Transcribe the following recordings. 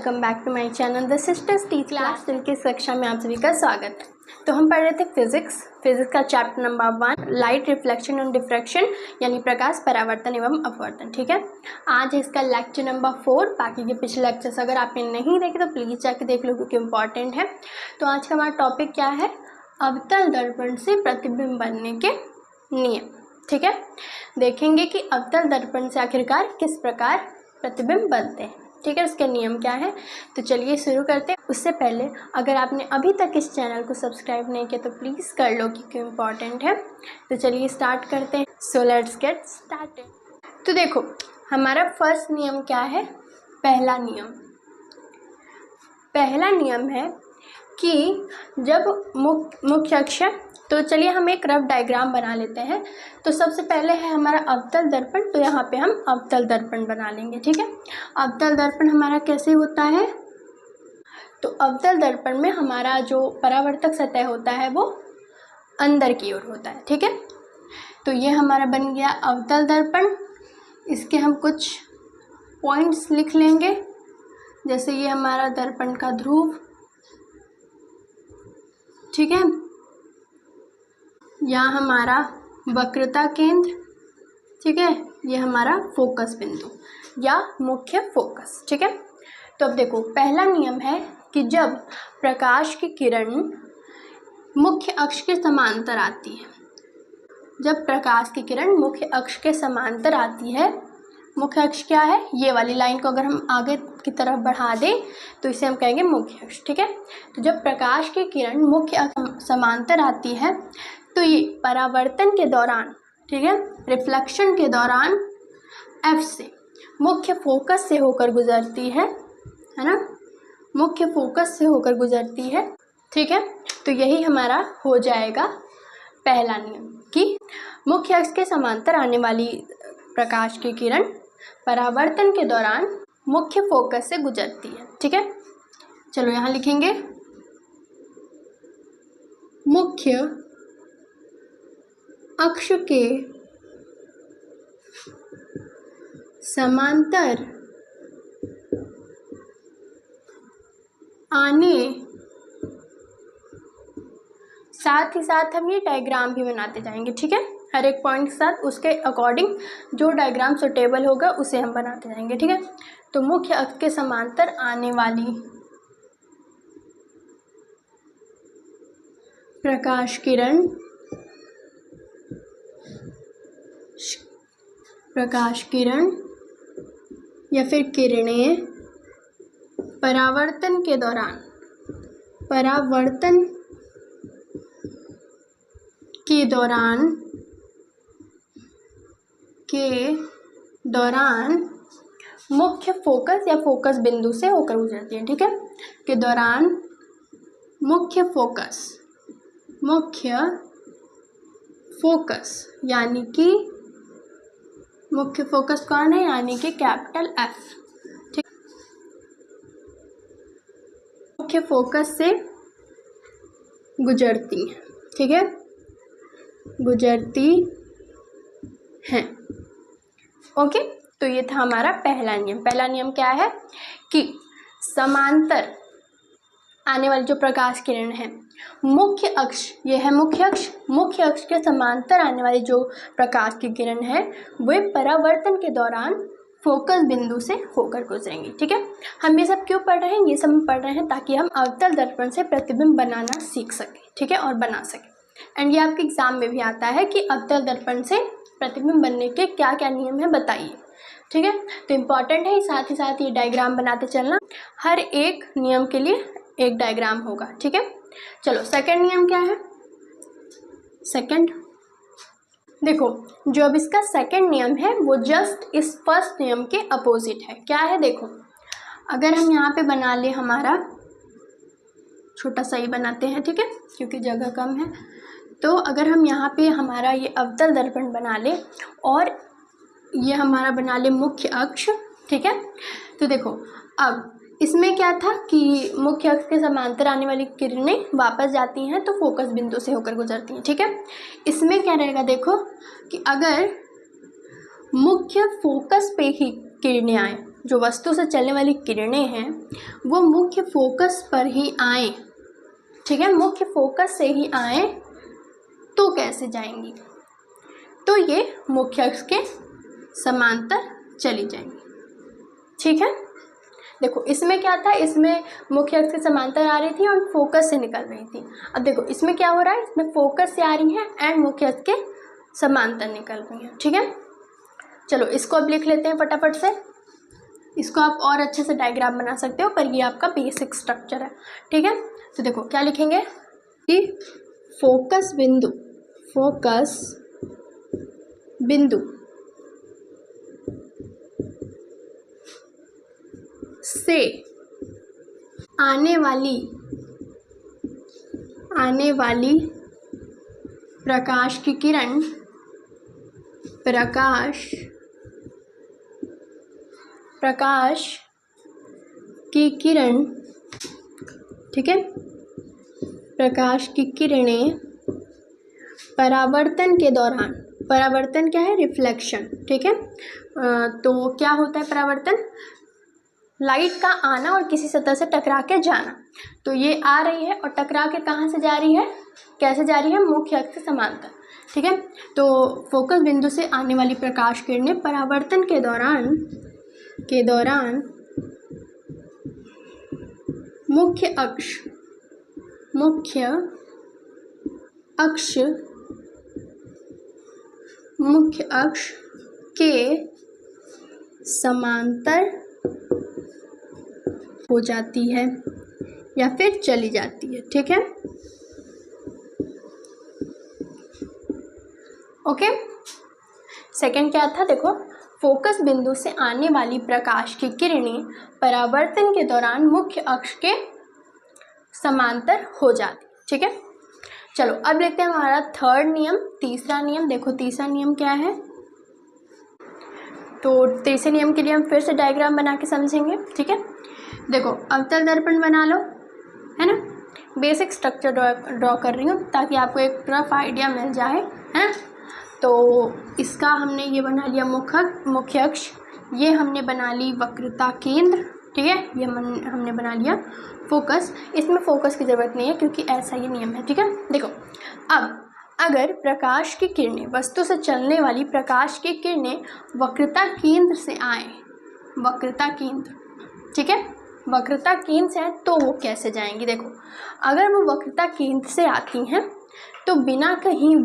Welcome back to my channel the sisters tea class. दिल की कक्षा में आप सभी का स्वागत है। तो हम पढ़ रहे थे फिजिक्स का chapter number 1 light reflection and diffraction यानी प्रकाश परावर्तन एवं अपवर्तन। ठीक है, आज इसका लेक्चर नंबर 4। बाकी के पिछले लेक्चर्स अगर आपने नहीं देखे तो प्लीज़ जाके देख लो क्योंकि इम्पॉर्टेंट है। तो आज का हमारा टॉपिक क्या है? अवतल दर्पण से प्रतिबिंब बनने के नियम। ठीक है, देखेंगे कि अवतल दर्पण से आखिरकार किस प्रकार प्रतिबिंब बनते हैं। ठीक है, उसके नियम क्या है। तो चलिए शुरू करते हैं। उससे पहले अगर आपने अभी तक इस चैनल को सब्सक्राइब नहीं किया तो प्लीज़ कर लो क्योंकि इम्पॉर्टेंट है। तो चलिए स्टार्ट करते हैं। So let's get started. तो देखो हमारा फर्स्ट नियम क्या है? पहला नियम है कि जब मुख्य अक्ष, तो चलिए हम एक रफ डायग्राम बना लेते हैं। तो सबसे पहले है हमारा अवतल दर्पण, तो यहाँ पे हम अवतल दर्पण बना लेंगे। ठीक है, अवतल दर्पण हमारा कैसे होता है? तो अवतल दर्पण में हमारा जो परावर्तक सतह होता है वो अंदर की ओर होता है। ठीक है, तो ये हमारा बन गया अवतल दर्पण। इसके हम कुछ पॉइंट्स लिख लेंगे, जैसे ये हमारा दर्पण का ध्रुव। ठीक है, यहाँ हमारा वक्रता केंद्र। ठीक है, ये हमारा फोकस बिंदु या मुख्य फोकस। ठीक है, तो अब देखो पहला नियम है कि जब प्रकाश की किरण मुख्य अक्ष के समांतर आती है, जब प्रकाश की किरण मुख्य अक्ष के समांतर आती है, मुख्य अक्ष क्या है? ये वाली लाइन को अगर हम आगे की तरफ बढ़ा दें तो इसे हम कहेंगे मुख्य अक्ष। ठीक है, तो जब प्रकाश की किरण मुख्य अक्ष समांतर आती है तो ये परावर्तन के दौरान, ठीक है, रिफ्लेक्शन के दौरान एफ से मुख्य फोकस से होकर गुजरती है ना, मुख्य फोकस से होकर गुजरती है। ठीक है, तो यही हमारा हो जाएगा पहला नियम कि मुख्य अक्ष के समांतर आने वाली प्रकाश की किरण परावर्तन के दौरान मुख्य फोकस से गुजरती है। ठीक है, चलो यहाँ लिखेंगे मुख्य अक्ष के समांतर आने, साथ ही साथ हम ये डायग्राम भी बनाते जाएंगे। ठीक है, हर एक पॉइंट के साथ उसके अकॉर्डिंग जो डायग्राम सुटेबल होगा उसे हम बनाते जाएंगे। ठीक है, तो मुख्य अक्ष के समांतर आने वाली प्रकाश किरण या फिर किरणें परावर्तन के दौरान मुख्य फोकस या फोकस बिंदु से होकर गुजरती है। ठीक है, के दौरान मुख्य फोकस यानी कि मुख्य फोकस कौन है? यानी कि कैपिटल एफ। ठीक, मुख्य फोकस से गुजरती है। ठीक है, गुजरती हैं। ओके, तो ये था हमारा पहला नियम। पहला नियम क्या है कि समांतर आने वाली जो प्रकाश किरण है मुख्य अक्ष, ये है मुख्य अक्ष के समांतर आने वाली जो प्रकाश की किरण है वे परावर्तन के दौरान फोकस बिंदु से होकर गुजरेंगे। ठीक है, हम ये सब क्यों पढ़ रहे हैं? ये सब हम पढ़ रहे हैं ताकि हम अवतल दर्पण से प्रतिबिंब बनाना सीख सकें। ठीक है, और बना सकें। एंड ये आपके एग्जाम में भी आता है कि अवतल दर्पण से प्रतिबिंब बनने के क्या क्या नियम है बताइए। ठीक है, तो इम्पॉर्टेंट है। साथ ही साथ ये डायग्राम बनाते चलना, हर एक नियम के लिए एक डायग्राम होगा। ठीक है, चलो सेकंड नियम क्या है? सेकंड, देखो जो अब इसका सेकंड नियम है वो जस्ट इस फर्स्ट नियम के अपोजिट है। क्या है? देखो अगर हम यहाँ पे बना ले, हमारा छोटा सा ही बनाते हैं। ठीक है, क्योंकि जगह कम है। तो अगर हम यहाँ पे हमारा ये अवतल दर्पण बना ले और ये हमारा बना ले मुख्य अक्ष। ठीक है, तो देखो अब इसमें क्या था कि मुख्य अक्ष के समांतर आने वाली किरणें वापस जाती हैं तो फोकस बिंदु से होकर गुजरती हैं। ठीक है, इसमें क्या रहेगा? देखो कि अगर मुख्य फोकस पे ही किरणें आए, जो वस्तु से चलने वाली किरणें हैं वो मुख्य फोकस पर ही आए, ठीक है, मुख्य फोकस से ही आए तो कैसे जाएंगी, तो ये मुख्य अक्ष के समांतर चली जाएंगी, ठीक है। देखो इसमें क्या था, इसमें मुख्य अक्ष के समांतर आ रही थी और फोकस से निकल रही थी। अब देखो इसमें क्या हो रहा है, इसमें फोकस से आ रही है एंड मुख्य अक्ष के समांतर निकल रही है, ठीक है। चलो इसको अब लिख लेते हैं फटाफट से। इसको आप और अच्छे से डायग्राम बना सकते हो, पर ये आपका बेसिक स्ट्रक्चर है, ठीक है। तो देखो क्या लिखेंगे कि फोकस बिंदु से आने वाली प्रकाश की किरण ठीक है, प्रकाश की किरणें परावर्तन के दौरान, परावर्तन क्या है, रिफ्लेक्शन, ठीक है। तो क्या होता है परावर्तन, लाइट का आना और किसी सतह से टकरा के जाना। तो ये आ रही है और टकरा के कहाँ से जा रही है, कैसे जा रही है, मुख्य अक्ष से समांतर, ठीक है। तो फोकस बिंदु से आने वाली प्रकाश किरणें परावर्तन के दौरान मुख्य अक्ष के समांतर हो जाती है या फिर चली जाती है, ठीक है। ओके, सेकंड क्या था, देखो फोकस बिंदु से आने वाली प्रकाश की किरणें परावर्तन के दौरान मुख्य अक्ष के समांतर हो जाती, ठीक है। चलो अब देखते हैं हमारा थर्ड नियम, तीसरा नियम। देखो तीसरा नियम क्या है, तो तीसरे नियम के लिए हम फिर से डायग्राम बना के समझेंगे, ठीक है। देखो अवतल दर्पण बना लो, है ना, बेसिक स्ट्रक्चर ड्रॉ कर रही हूँ ताकि आपको एक रफ आइडिया मिल जाए, है ना। तो इसका हमने ये बना लिया मुख्य अक्ष, ये हमने बना ली वक्रता केंद्र, ठीक है, ये हमने बना लिया फोकस। इसमें फोकस की ज़रूरत नहीं है क्योंकि ऐसा ये नियम है, ठीक है। देखो अब अगर प्रकाश की किरणें, वस्तु से चलने वाली प्रकाश की किरणें वक्रता केंद्र से आए, वक्रता केंद्र, ठीक है, वक्रता केंद्र से आए तो वो कैसे जाएंगी। देखो अगर वो वक्रता केंद्र से आती हैं तो बिना कहीं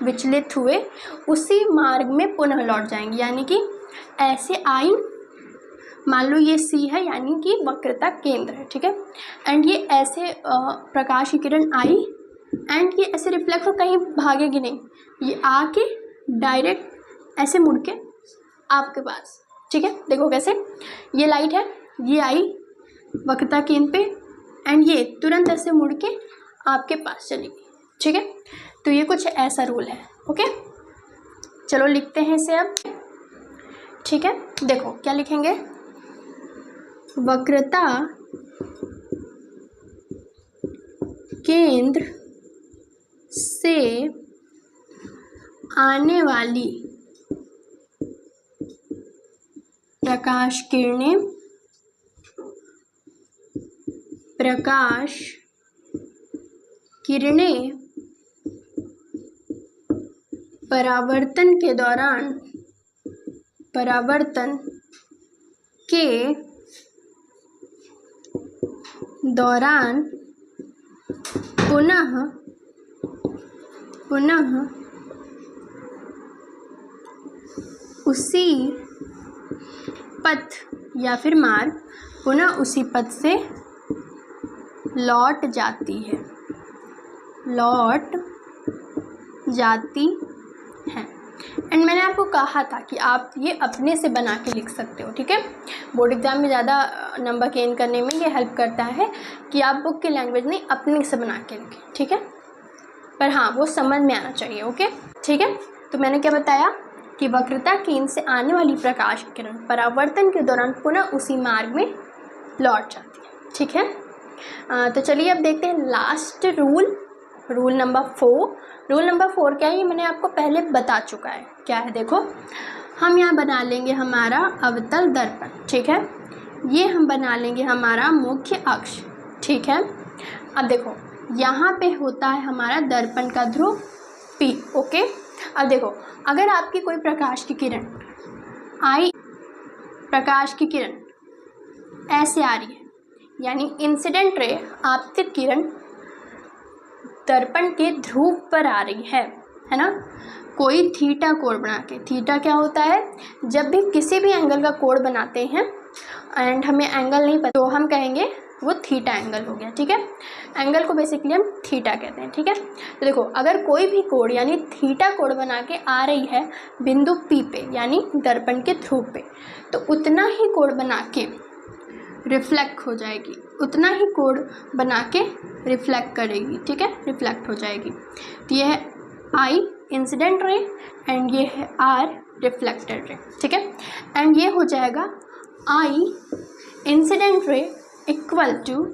विचलित हुए उसी मार्ग में पुनः लौट जाएंगी, यानी कि ऐसे आई, मान लो ये सी है यानी कि वक्रता केंद्र है, ठीक है, एंड ये ऐसे प्रकाश की किरण आई एंड ये ऐसे रिफ्लेक्ट हो, कहीं भागेगी नहीं, ये आके डायरेक्ट ऐसे मुड़ के आपके पास, ठीक है। देखो कैसे, ये लाइट है, ये आई वक्रता केंद्र पे एंड ये तुरंत ऐसे मुड़ के आपके पास चली गई, ठीक है। तो ये कुछ ऐसा रूल है, ओके। चलो लिखते हैं इसे अब, ठीक है। देखो क्या लिखेंगे, वक्रता केंद्र से आने वाली प्रकाश किरणें परावर्तन के दौरान पुनः उसी पथ या फिर मार्ग, पुनः उसी पथ से लौट जाती है। एंड मैंने आपको कहा था कि आप ये अपने से बना के लिख सकते हो, ठीक है। बोर्ड एग्जाम में ज़्यादा नंबर गेन करने में ये हेल्प करता है कि आप बुक की लैंग्वेज नहीं अपने से बना के लिखें, ठीक है, पर हाँ वो समझ में आना चाहिए, ओके, ठीक है। तो मैंने क्या बताया कि वक्रता केंद्र से आने वाली प्रकाश किरण परावर्तन के दौरान पुनः उसी मार्ग में लौट जाती है, ठीक है। तो चलिए अब देखते हैं last rule number 4। Rule number 4 क्या है, ये मैंने आपको पहले बता चुका है, क्या है देखो, हम यहाँ बना लेंगे हमारा अवतल दर्पण, ठीक है। ये हम बना लेंगे हमारा मुख्य अक्ष, ठीक है। अब देखो यहाँ पे होता है हमारा दर्पण का ध्रुव P, ओके। अब देखो अगर आपकी कोई प्रकाश की किरण प्रकाश की किरण ऐसे आ रही है, यानी इंसिडेंट रे, आपतित किरण दर्पण के ध्रुव पर आ रही है ना, कोई थीटा कोण बना के। थीटा क्या होता है, जब भी किसी भी एंगल का कोण बनाते हैं एंड हमें एंगल नहीं पता तो हम कहेंगे वो थीटा एंगल हो गया, ठीक है। एंगल को बेसिकली हम थीटा कहते हैं, ठीक है। तो देखो अगर कोई भी कोण यानी थीटा कोण बना के आ रही है बिंदु P पे यानी दर्पण के ध्रुव पे, तो उतना ही कोण बना के रिफ्लेक्ट हो जाएगी, उतना ही कोण बना के रिफ्लेक्ट करेगी, ठीक है, रिफ्लेक्ट हो जाएगी। तो ये है I इंसिडेंट रे एंड ये है R रिफ्लेक्टेड रे, ठीक है। एंड ये हो जाएगा I incident ray equal to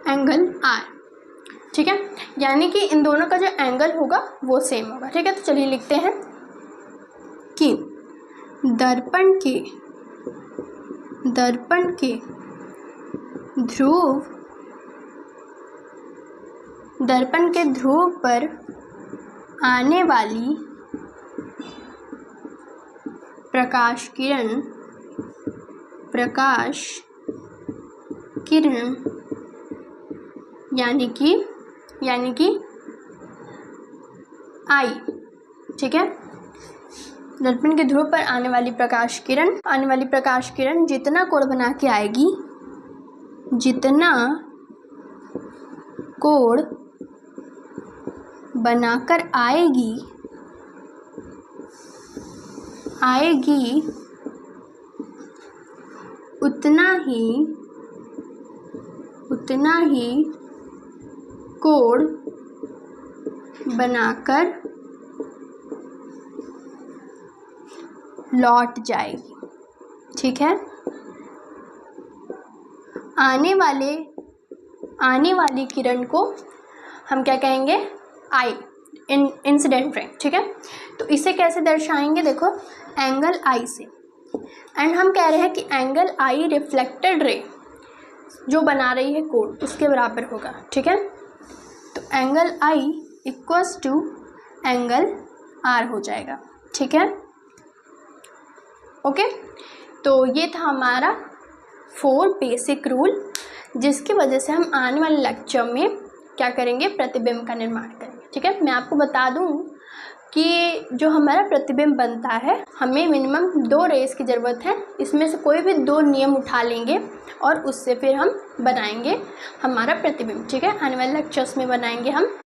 angle R, ठीक है। यानी कि इन दोनों का जो एंगल होगा वो सेम होगा, ठीक है। तो चलिए लिखते हैं कि दर्पण के ध्रुव पर आने वाली प्रकाश किरण यानी कि I, ठीक है। दर्पण के ध्रुव पर आने वाली प्रकाश किरण जितना कोण बना के आएगी, जितना कोण बनाकर आएगी उतना ही कोण बनाकर लौट जाएगी, ठीक है। आने वाली किरण को हम क्या कहेंगे, I इंसिडेंट रे, ठीक है। तो इसे कैसे दर्शाएंगे, देखो एंगल I से, एंड हम कह रहे हैं कि एंगल I रिफ्लेक्टेड रे जो बना रही है कोण उसके बराबर होगा, ठीक है। तो angle I equals to angle R हो जाएगा, ठीक है, ओके। तो ये था हमारा 4 बेसिक रूल, जिसकी वजह से हम आने वाले लेक्चर में क्या करेंगे, प्रतिबिंब का निर्माण करेंगे, ठीक है। मैं आपको बता दूं कि जो हमारा प्रतिबिंब बनता है हमें मिनिमम 2 रेस की ज़रूरत है, इसमें से कोई भी 2 नियम उठा लेंगे और उससे फिर हम बनाएंगे हमारा प्रतिबिंब, ठीक है। आने वाले लेक्चर्स में बनाएंगे हम